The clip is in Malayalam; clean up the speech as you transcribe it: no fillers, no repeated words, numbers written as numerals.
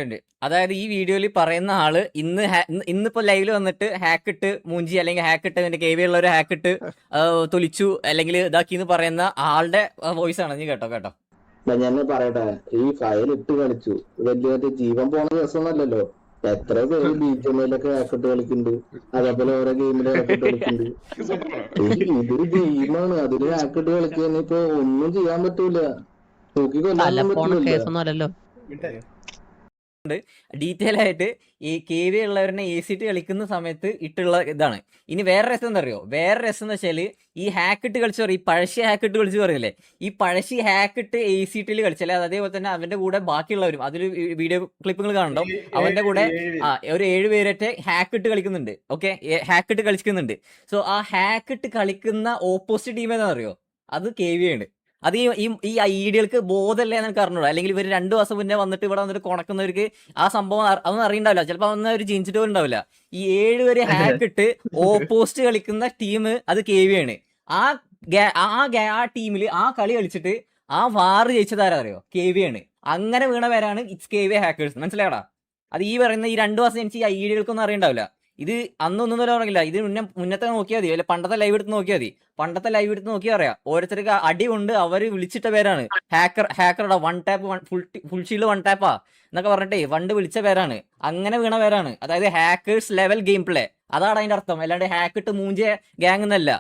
ഉണ്ട്. അതായത് ഈ വീഡിയോയിൽ പറയുന്ന ആള് ഇന്നിപ്പോ ലൈവിൽ വന്നിട്ട് ഹാക്ക് ഇട്ട് മൂഞ്ചി അല്ലെങ്കിൽ ഹാക്ക് ഇട്ട് എന്റെ KV ഉള്ള ഒരു ഹാക്ക് ഇട്ട് തൊലിച്ചു അല്ലെങ്കിൽ ഇതാക്കി എന്ന് പറയുന്ന ആളുടെ വോയിസ് ആണ്. നീ കേട്ടോ കേട്ടോ. ഞാൻ പറയട്ടെ, ഈ ഫയൽ ഇട്ട് കളിച്ചു വലിയ ജീവൻ പോണ ദിവസമൊന്നല്ലല്ലോ. എത്ര പേര് BGMയിലൊക്കെ ഹാക്കിട്ട് കളിക്കുന്നുണ്ട്, അതേപോലെ ഓരോ ഗെയിമിൽ ഹാക്കിട്ട് കളിക്കുന്നുണ്ട്. ഇതൊരു ഗെയിമാണ്, അതില് ഹാക്കിട്ട് കളിക്കുന്ന ഇപ്പൊ ഒന്നും ചെയ്യാൻ പറ്റൂല, നോക്കിക്കൊല്ലാനൊന്നും പറ്റൂലല്ലോ. ഡീറ്റെയിൽ ആയിട്ട് ഈ KV ഉള്ളവരെ ACT കളിക്കുന്ന സമയത്ത് ഇട്ടുള്ള ഇതാണ്. ഇനി വേറെ രസം എന്താ അറിയോ? വേറെ രസം എന്ന് വെച്ചാൽ ഈ ഹാക്കിട്ട് കളിച്ചു പറയും, ഈ പഴശ്ശി ഹാക്കിട്ട് കളിച്ചു പറയില്ലേ, ഈ പഴശ്ശി ഹാക്കിട്ട് ACTയിൽ കളിച്ചാൽ അതേപോലെ തന്നെ അവന്റെ കൂടെ ബാക്കിയുള്ളവരും അതിൽ വീഡിയോ ക്ലിപ്പുകൾ കാണുന്നുണ്ടോ, അവന്റെ കൂടെ ഒരു 7 പേരൊക്കെ ഹാക്കിട്ട് കളിക്കുന്നുണ്ട്. ഓക്കെ, ഹാക്കിട്ട് കളിക്കുന്നുണ്ട്. സോ ആ ഹാക്കിട്ട് കളിക്കുന്ന ഓപ്പോസിറ്റ് ടീം എന്താ അറിയോ? അത് KV ആണ്. അത് ഈ ഐഡിയകൾക്ക് ബോധമല്ലേ എന്ന് എനിക്ക് അറിഞ്ഞൂടാ. അല്ലെങ്കിൽ ഇവർ 2 ദിവസം മുന്നേ വന്നിട്ട് ഇവിടെ വന്നിട്ട് കൊണക്കുന്നവർക്ക് ആ സംഭവം അതൊന്നും അറിയണ്ടാവില്ല. ചിലപ്പോൾ അതൊന്നും അവർ ജനിച്ചിട്ട് പോലും ഉണ്ടാവില്ല. ഈ 7 പേര് ഹാക്ക് ഇട്ട് ഓപ്പോസിറ്റ് കളിക്കുന്ന ടീം അത് KV ആണ്. ആ ടീമിൽ ആ കളി കളിച്ചിട്ട് ആ വാറ് ജയിച്ചതാരാ അറിയോ? KV ആണ്. അങ്ങനെ വീണ പേരാണ് ഇറ്റ്സ് KV ഹാക്കേഴ്സ്. മനസ്സിലായടാ? അത് ഈ പറയുന്ന ഈ 2 ദിവസം എനിക്ക് ഈ ഐഡിയകൾക്കൊന്നും അറിയണ്ടാവില്ല. ഇത് അന്നൊന്നും പറയില്ല. ഇത് മുന്നത്തെ നോക്കിയാൽ മതി, അല്ലെ പണ്ടത്തെ ലൈവ് എടുത്ത് നോക്കിയാൽ മതി. പണ്ടത്തെ ലൈവ് എടുത്ത് നോക്കിയാൽ അറിയാം, ഓരോരുത്തർക്ക് അടി കൊണ്ട് അവര് വിളിച്ചിട്ട പേരാണ് ഹാക്കറുടെ 1 ടാപ്പ് ഫുൾ ഷീൽഡ് 1 ടാപ്പാ എന്നൊക്കെ പറഞ്ഞിട്ടേ വണ്ട് വിളിച്ച പേരാണ്. അങ്ങനെ വീണ പേരാണ്. അതായത് ഹാക്കേഴ്സ് ലെവൽ ഗെയിം പ്ലേ, അതാണ് അതിന്റെ അർത്ഥം. അല്ലാണ്ട് ഹാക്ക് ഇട്ട് മൂഞ്ചിയ ഗ്യാങ് എന്നല്ല.